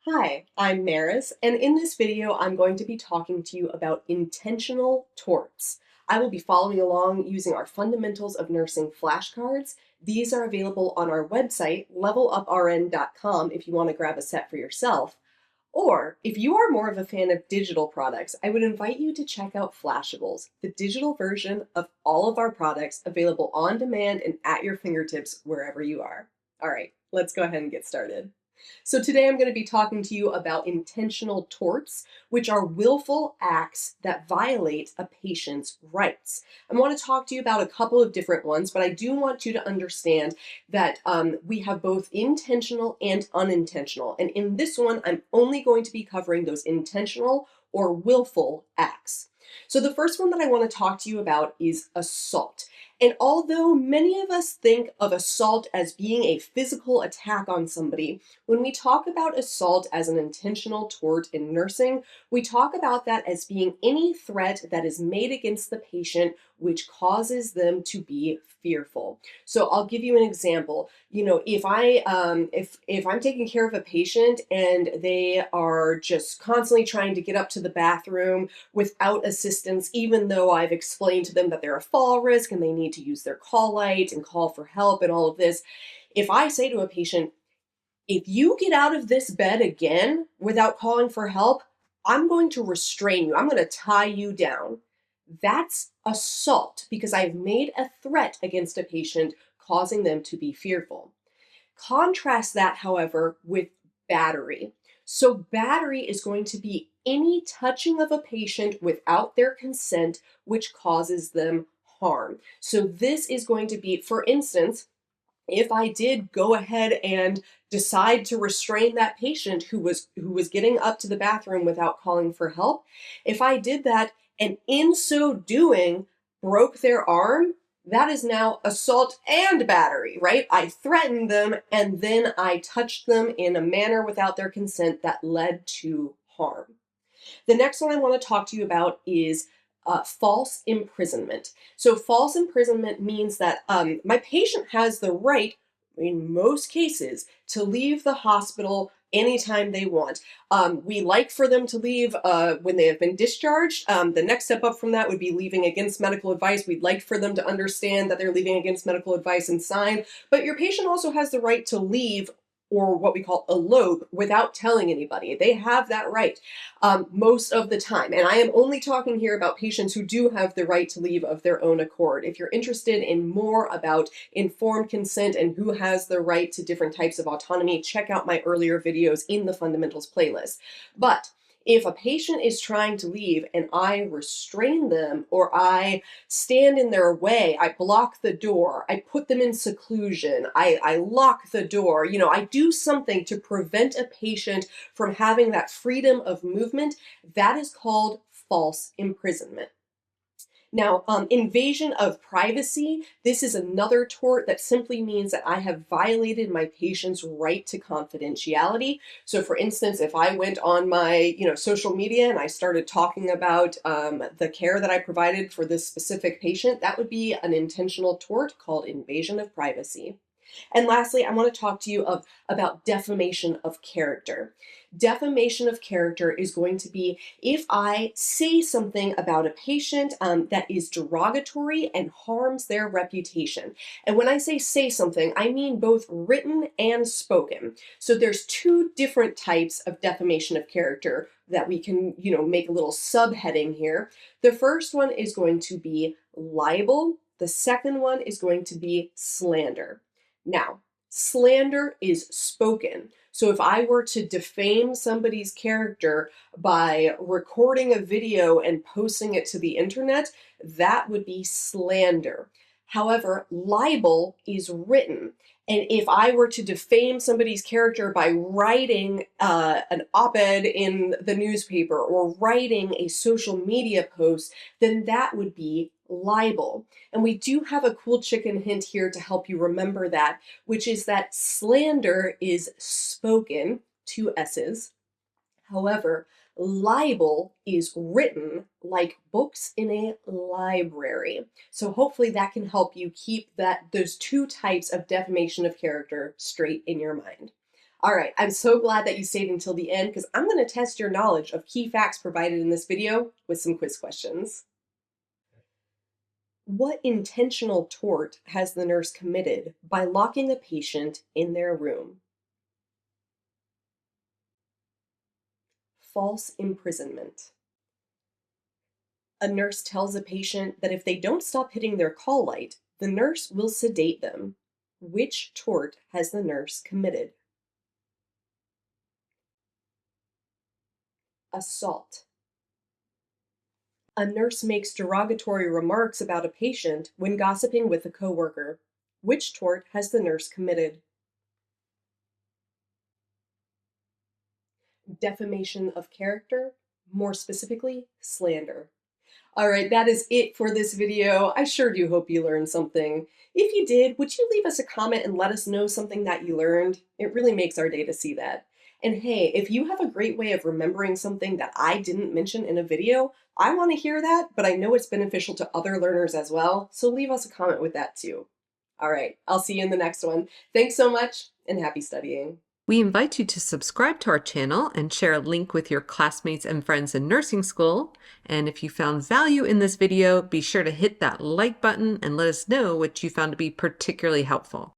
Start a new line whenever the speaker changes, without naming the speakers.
Hi, I'm Meris, and in this video I'm going to be talking to you about intentional torts. I will be following along using our Fundamentals of Nursing flashcards. These are available on our website, leveluprn.com, if you want to grab a set for yourself. Or, if you are more of a fan of digital products, I would invite you to check out Flashables, the digital version of all of our products available on demand and at your fingertips wherever you are. All right, let's go ahead and get started. So today I'm going to be talking to you about intentional torts, which are willful acts that violate a patient's rights. I want to talk to you about a couple of different ones, but I do want you to understand that we have both intentional and unintentional. And in this one, I'm only going to be covering those intentional or willful acts. So the first one that I want to talk to you about is assault. And although many of us think of assault as being a physical attack on somebody, when we talk about assault as an intentional tort in nursing, we talk about that as being any threat that is made against the patient which causes them to be fearful. So I'll give you an example. If I'm taking care of a patient and they are just constantly trying to get up to the bathroom without assistance, even though I've explained to them that they're a fall risk and they need to use their call light and call for help and all of this, if I say to a patient, if you get out of this bed again without calling for help, I'm going to restrain you. I'm going to tie you down. That's assault because I've made a threat against a patient, causing them to be fearful. Contrast that, however, with battery. So battery is going to be any touching of a patient without their consent, which causes them harm. So this is going to be, for instance, if I did go ahead and decide to restrain that patient who was getting up to the bathroom without calling for help, if I did that and in so doing broke their arm, that is now assault and battery, right? I threatened them and then I touched them in a manner without their consent that led to harm. The next one I want to talk to you about is false imprisonment. So false imprisonment means that my patient has the right, in most cases, to leave the hospital anytime they want. We like for them to leave when they have been discharged. The next step up from that would be leaving against medical advice. We'd like for them to understand that they're leaving against medical advice and sign. But your patient also has the right to leave, or what we call elope, without telling anybody. They have that right most of the time. And I am only talking here about patients who do have the right to leave of their own accord. If you're interested in more about informed consent and who has the right to different types of autonomy, check out my earlier videos in the Fundamentals playlist. But if a patient is trying to leave and I restrain them or I stand in their way, I block the door, I put them in seclusion, I lock the door, I do something to prevent a patient from having that freedom of movement, that is called false imprisonment. Now, invasion of privacy, this is another tort that simply means that I have violated my patient's right to confidentiality. So for instance, if I went on my social media and I started talking about the care that I provided for this specific patient, that would be an intentional tort called invasion of privacy. And lastly, I want to talk to you about defamation of character. Defamation of character is going to be if I say something about a patient that is derogatory and harms their reputation. And when I say something, I mean both written and spoken. So there's two different types of defamation of character that we can, make a little subheading here. The first one is going to be libel. The second one is going to be slander. Now, slander is spoken. So if I were to defame somebody's character by recording a video and posting it to the internet, that would be slander. However, libel is written. And if I were to defame somebody's character by writing an op-ed in the newspaper or writing a social media post, then that would be libel. And we do have a cool chicken hint here to help you remember that, which is that slander is spoken, two S's. However, libel is written like books in a library. So hopefully that can help you keep those two types of defamation of character straight in your mind. All right, I'm so glad that you stayed until the end because I'm going to test your knowledge of key facts provided in this video with some quiz questions. What intentional tort has the nurse committed by locking a patient in their room? False imprisonment. A nurse tells a patient that if they don't stop hitting their call light, the nurse will sedate them. Which tort has the nurse committed? Assault. A nurse makes derogatory remarks about a patient when gossiping with a coworker. Which tort has the nurse committed? Defamation of character, more specifically, slander. All right, that is it for this video. I sure do hope you learned something. If you did, would you leave us a comment and let us know something that you learned? It really makes our day to see that. And hey, if you have a great way of remembering something that I didn't mention in a video, I want to hear that, but I know it's beneficial to other learners as well, so leave us a comment with that too. All right, I'll see you in the next one. Thanks so much, and happy studying.
We invite you to subscribe to our channel and share a link with your classmates and friends in nursing school. And if you found value in this video, be sure to hit that like button and let us know what you found to be particularly helpful.